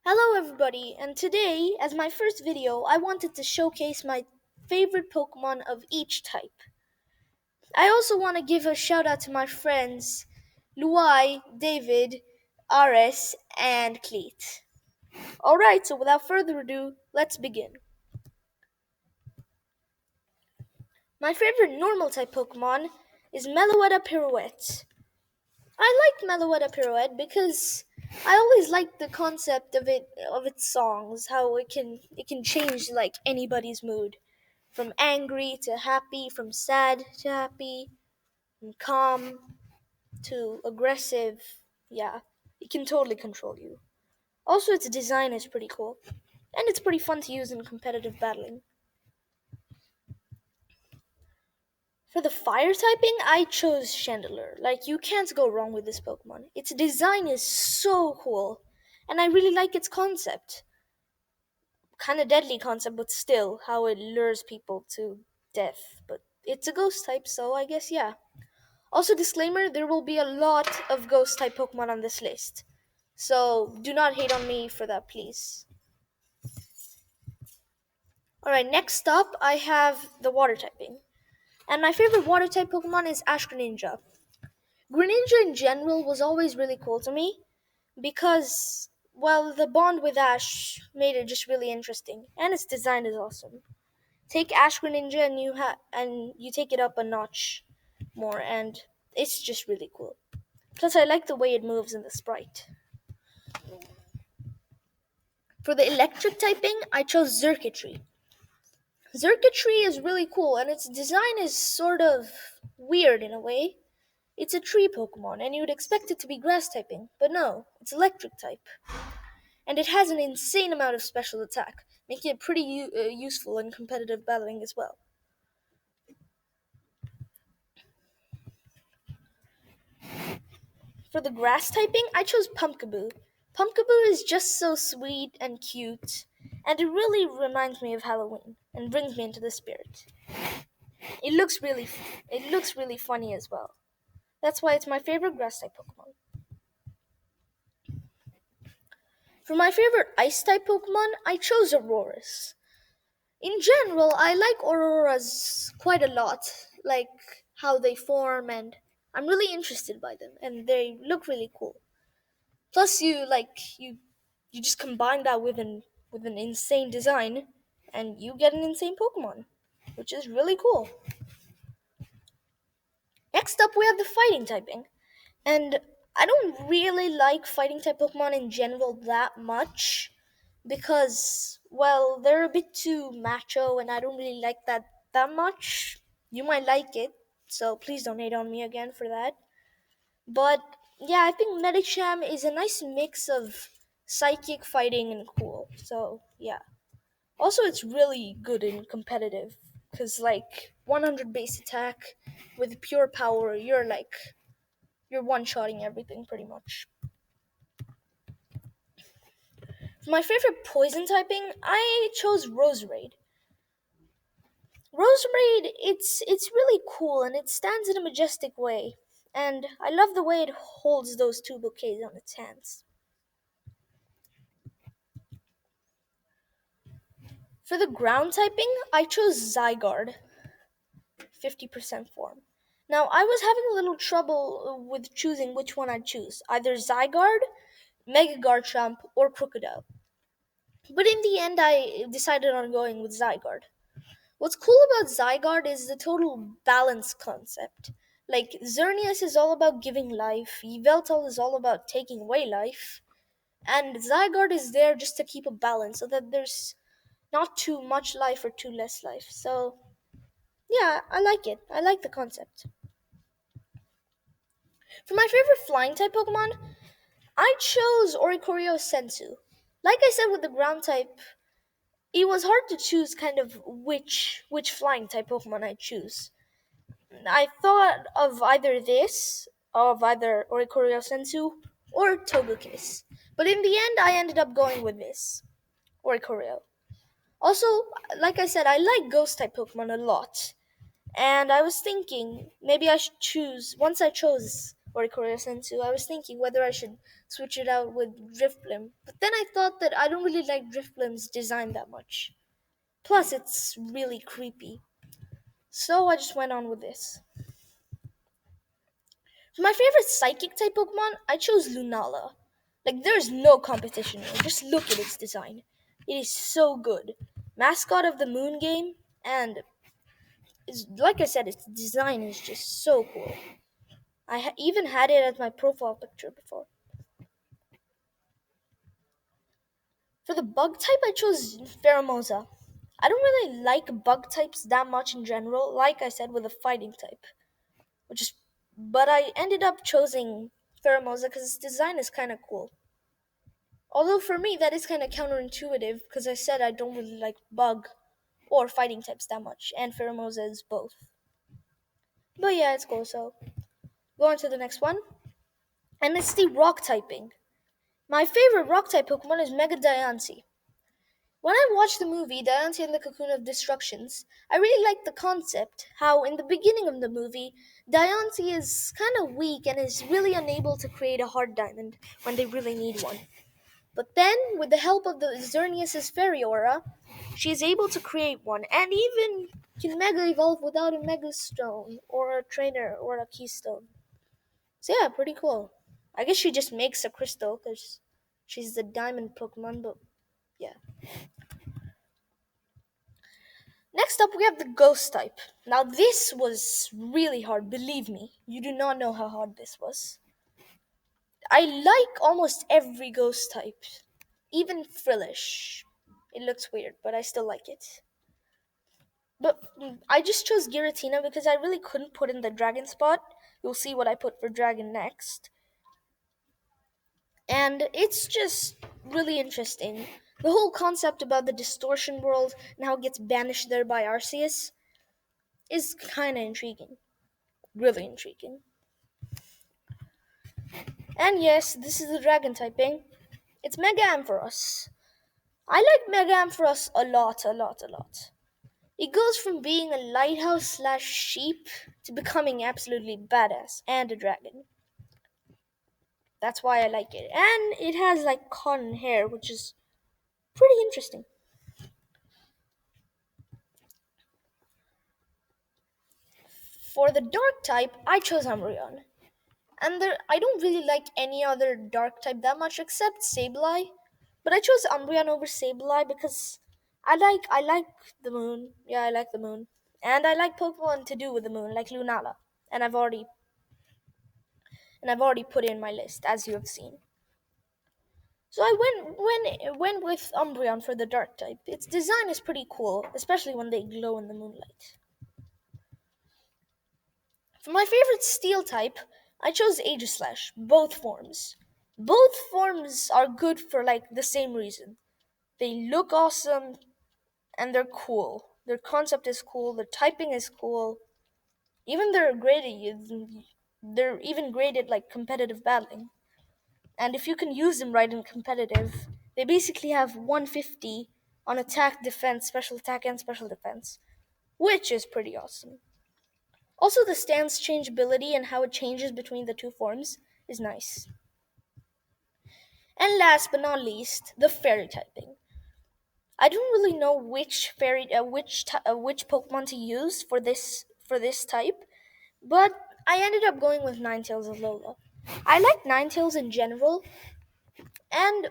Hello everybody, and today, as my first video, I wanted to showcase my favorite Pokemon of each type. I also want to give a shout out to my friends Luai, David, Ares, and Cleet. Alright, so without further ado, let's begin. My favorite normal type Pokemon is Meloetta Pirouette. I like Meloetta Pirouette because I always liked the concept of its songs, how it can change like anybody's mood. From angry to happy, from sad to happy, from calm to aggressive. Yeah, it can totally control you. Also, its design is pretty cool, and it's pretty fun to use in competitive battling. For the fire typing, I chose Chandelure. Like, you can't go wrong with this Pokemon. Its design is so cool, and I really like its concept. Kind of deadly concept, but still, how it lures people to death. But it's a ghost type, so I guess yeah. Also, disclaimer, there will be a lot of ghost type Pokemon on this list. So do not hate on me for that, please. Alright, next up, I have the water typing. And my favorite water type Pokemon is Ash Greninja. Greninja in general was always really cool to me because, well, the bond with Ash made it just really interesting, and its design is awesome. Take Ash Greninja and you take it up a notch more, and it's just really cool. Plus, I like the way it moves in the sprite. For the electric typing, I chose Xurkitree. Xurkitree is really cool, and its design is sort of weird in a way. It's a tree Pokemon, and you'd expect it to be grass typing, but no, it's electric type. And it has an insane amount of special attack, making it pretty useful in competitive battling as well. For the grass typing, I chose Pumpkaboo. Pumpkaboo is just so sweet and cute, and it really reminds me of Halloween and brings me into the spirit. It looks really funny as well. That's why it's my favorite grass type Pokemon. For my favorite ice type Pokemon, I chose Aurorus. In general, I like Auroras quite a lot, like how they form, and I'm really interested by them, and they look really cool. Plus, you just combine that with an insane design, and you get an insane Pokemon, which is really cool. Next up, we have the fighting typing. And I don't really like fighting type Pokemon in general that much because, well, they're a bit too macho and I don't really like that much. You might like it, so please don't hate on me again for that. But yeah, I think Medicham is a nice mix of psychic fighting and cool. So yeah. Also, it's really good in competitive because, like, 100 base attack with pure power, you're one-shotting everything pretty much. For my favorite poison typing, I chose Roserade. Roserade, it's really cool and it stands in a majestic way, and I love the way it holds those two bouquets on its hands. For the ground typing, I chose Zygarde, 50% form. Now, I was having a little trouble with choosing which one I'd choose, either Zygarde, Mega Garchomp, or Crocodile. But in the end, I decided on going with Zygarde. What's cool about Zygarde is the total balance concept. Like, Xerneas is all about giving life, Yveltal is all about taking away life, and Zygarde is there just to keep a balance so that there's not too much life or too less life. So, yeah, I like it. I like the concept. For my favorite flying type Pokemon, I chose Oricorio Sensu. Like I said with the ground type, it was hard to choose kind of which flying type Pokemon I'd choose. I thought of either Oricorio Sensu or Togekiss. But in the end, I ended up going with this, Oricorio. Also, like I said, I like ghost type Pokemon a lot. And I was thinking maybe I should choose, once I chose Oricorio Sensu, I was thinking whether I should switch it out with Drifblim. But then I thought that I don't really like Drifblim's design that much. Plus, it's really creepy. So I just went on with this. For my favorite psychic type Pokemon, I chose Lunala. Like, there's no competition here. Just look at its design. It is so good. Mascot of the Moon game, and like I said, its design is just so cool. I even had it as my profile picture before. For the bug type, I chose Pheromosa. I don't really like bug types that much in general, like I said with a fighting type, which is, but I ended up choosing Pheromosa because its design is kind of cool. Although for me that is kind of counterintuitive because I said I don't really like bug or fighting types that much, and Pheromosa is both. But yeah, it's cool. So go on to the next one, and it's the rock typing. My favorite rock type Pokemon is Mega Diancie. When I watched the movie Diancie and the Cocoon of Destructions, I really liked the concept. How in the beginning of the movie, Diancie is kind of weak and is really unable to create a hard diamond when they really need one. But then, with the help of the Xerneas' fairy aura, she is able to create one, and even can Mega Evolve without a Mega Stone, or a Trainer, or a Keystone. So yeah, pretty cool. I guess she just makes a crystal, because she's the Diamond Pokemon, but yeah. Next up, we have the Ghost type. Now, this was really hard, believe me. You do not know how hard this was. I like almost every Ghost type, even Frillish. It looks weird, but I still like it. But I just chose Giratina because I really couldn't put in the dragon spot. You'll see what I put for dragon next. And it's just really interesting. The whole concept about the distortion world and how it gets banished there by Arceus is kind of intriguing. Really intriguing. And yes, this is the dragon typing. It's Mega Ampharos. I like Mega Ampharos a lot, a lot, a lot. It goes from being a lighthouse slash sheep to becoming absolutely badass and a dragon. That's why I like it. And it has like cotton hair, which is pretty interesting. For the dark type, I chose Umbreon. And I don't really like any other dark type that much except Sableye. But I chose Umbreon over Sableye because I like the moon. Yeah, I like the moon. And I like Pokemon to do with the moon, like Lunala. And I've already put in my list, as you have seen. So I went with Umbreon for the dark type. Its design is pretty cool, especially when they glow in the moonlight. For my favorite steel type, I chose Aegislash, both forms. Both forms are good for like the same reason. They look awesome and they're cool. Their concept is cool, their typing is cool. Even they're even great at like competitive battling. And if you can use them right in competitive, they basically have 150 on attack, defense, special attack, and special defense, which is pretty awesome. Also, the stance changeability and how it changes between the two forms is nice. And last but not least, the fairy typing. I don't really know which Pokemon to use for this type, but I ended up going with Ninetales Alola. I like Ninetales in general, and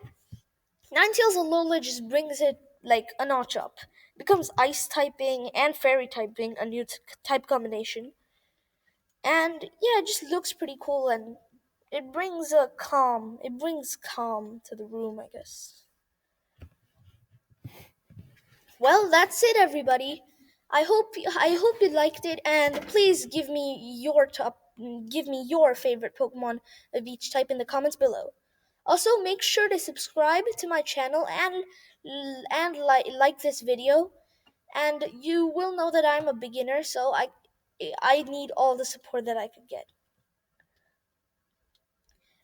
Ninetales Alola just brings it like a notch up. Becomes ice typing and fairy typing, a new type combination. And yeah, it just looks pretty cool and it brings calm to the room, I guess. Well, that's it everybody. I hope you liked it and please give me your favorite Pokemon of each type in the comments below. Also, make sure to subscribe to my channel and like this video, and you will know that I'm a beginner, so I need all the support that I could get.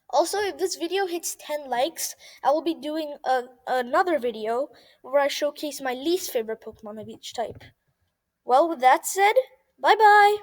Also, if this video hits 10 likes, I will be doing another video where I showcase my least favorite Pokemon of each type. Well, with that said, bye bye!